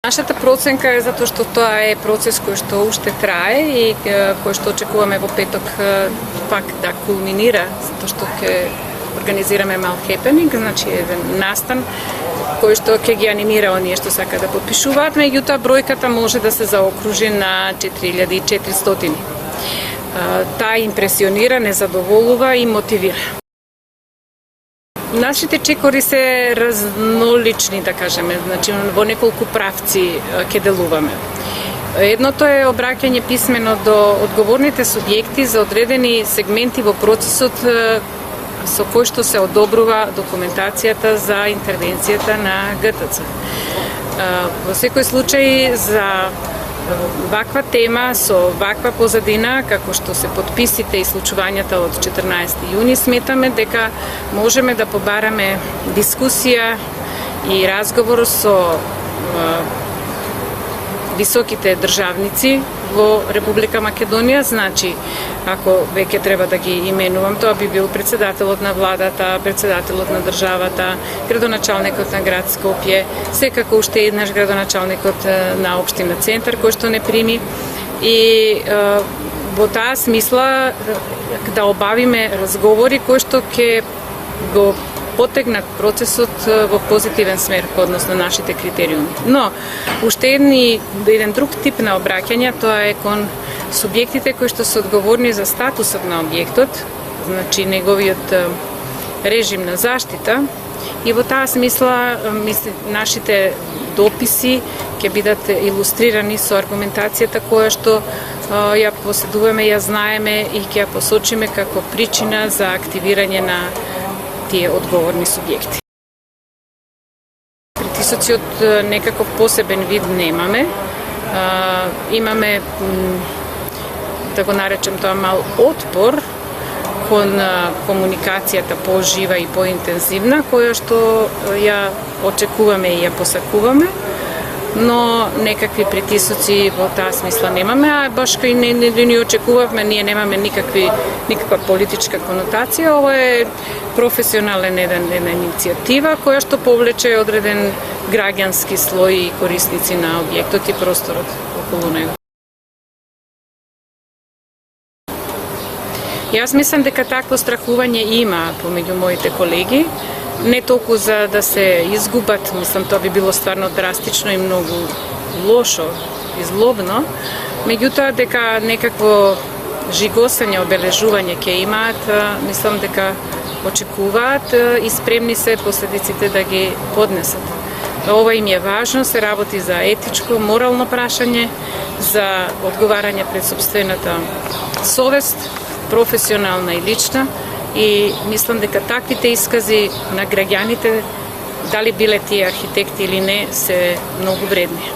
Нашата проценка е затоа што тоа е процес кој што уште трае и кој што очекуваме во петок пак да кулминира, затоа што ќе организираме мал хепенинг, значи еден настан кој што ќе ги анимира оние што сака да потпишуваат, меѓутоа бројката може да се заокружи на 4400. Таа импресионира, не задоволува и мотивира. Нашите чекори се разнолични, да кажеме, значи во неколку правци ќе делуваме. Едното е обраќање писмено до одговорните субјекти за одредени сегменти во процесот со кој што се одобрува документацијата за интервенцијата на ГТЦ. Во секој случај за ваква тема со ваква позадина, како што се потписите и случувањата од 14 јуни, сметаме дека можеме да побараме дискусија и разговор со високите државници во Република Македонија. Значи, ако веќе треба да ги именувам, тоа би бил председателот на владата, председателот на државата, градоначалникот на град Скопје, секако уште еднаш градоначалникот на општина Центар, кој што не прими. И во таа смисла да обавиме разговори кои што ќе го потегнат процесот во позитивен смер по однос на нашите критериуми. Но, уште еден друг тип на обраќања, тоа е кон субјектите кои што се одговорни за статусот на објектот, значи неговиот режим на заштита, и во таа смисла нашите дописи ќе бидат илустрирани со аргументацијата која што ја поседуваме, ја знаеме и ќе ја посочиме како причина за активирање на тие одговорни субјекти. Притисоци од некаков посебен вид немаме. Имаме, да го наречем тоа, мал отпор кон комуникацијата пожива и поинтензивна, која што ја очекуваме и ја посакуваме, но некакви притисоци во таа смисла немаме, а баш кај не очекувавме, ние немаме никаква политичка конотација. Ова е професионална една иницијатива која што повлече одреден граѓански слој и корисници на објектот и просторот околу него. Јас мислам дека такво страхување има помеѓу моите колеги, не толку за да се изгубат, мислам тоа би било стварно драстично и многу лошо и злобно, меѓутоа дека некакво жигосање, обележување ќе имаат, мислам дека очекуваат и спремни се последиците да ги поднесат. Ова им е важно, се работи за етичко, морално прашање, за одговарање пред сопствената совест, професионална и лична, и мислам дека таквите искази на граѓаните, дали биле тие архитекти или не, се многу вредни.